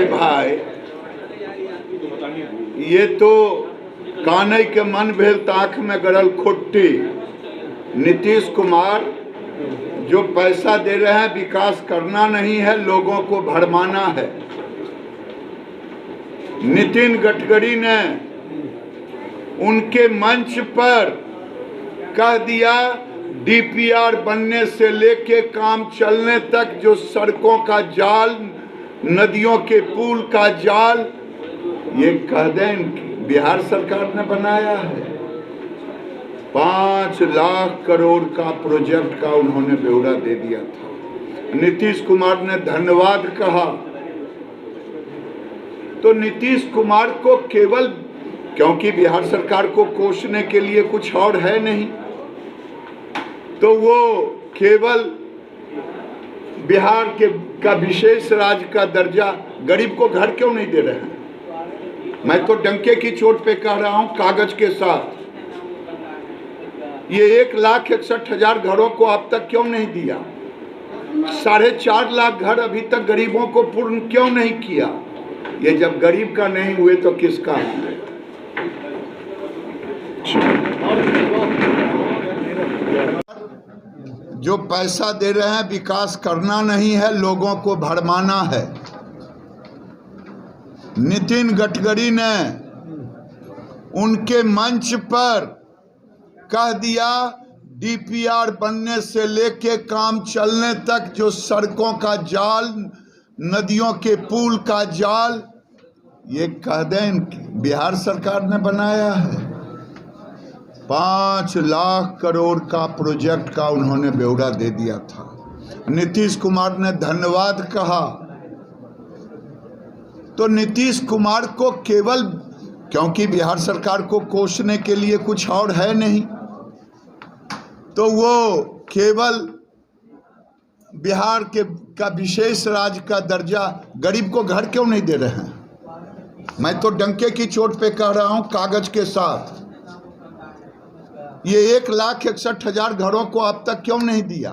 अरे भाई, ये तो कानई के मन भेल ताख में गड़ल खुट्टी। नीतीश कुमार जो पैसा दे रहे हैं, विकास करना नहीं है, लोगों को भरमाना है। नितिन गडकरी ने उनके मंच पर कह दिया, डीपीआर बनने से लेके काम चलने तक जो सड़कों का जाल, नदियों के पुल का जाल, ये कह दें बिहार सरकार ने बनाया है। 5 लाख करोड़ का प्रोजेक्ट का उन्होंने ब्यौरा दे दिया था। नीतीश कुमार ने धन्यवाद कहा। तो नीतीश कुमार को केवल, क्योंकि बिहार सरकार को कोसने के लिए कुछ और है नहीं, तो वो केवल बिहार का विशेष राज्य का दर्जा गरीब को घर क्यों नहीं दे रहे हैं? मैं तो डंके की चोट पे कह रहा हूं, कागज के साथ। ये 1,61,000 घरों को अब तक क्यों नहीं दिया? 4.5 लाख घर अभी तक गरीबों को पूर्ण क्यों नहीं किया? ये जब गरीब का नहीं हुए तो किसका हुए? जो पैसा दे रहे हैं, विकास करना नहीं है, लोगों को भरमाना है। नितिन गडकरी ने उनके मंच पर कह दिया, डीपीआर बनने से लेके काम चलने तक जो सड़कों का जाल, नदियों के पुल का जाल, ये कह दें बिहार सरकार ने बनाया है। 5 लाख करोड़ का प्रोजेक्ट का उन्होंने ब्यौरा दे दिया था। नीतीश कुमार ने धन्यवाद कहा। तो नीतीश कुमार को केवल, क्योंकि बिहार सरकार को कोसने के लिए कुछ और है नहीं, तो वो केवल बिहार का विशेष राज्य का दर्जा गरीब को घर क्यों नहीं दे रहे हैं? मैं तो डंके की चोट पे कह रहा हूं, कागज के साथ। ये 1,61,000 घरों को अब तक क्यों नहीं दिया?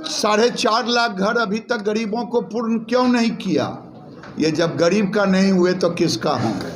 4.5 लाख घर अभी तक गरीबों को पूर्ण क्यों नहीं किया? ये जब गरीब का नहीं हुए तो किसका होंगे?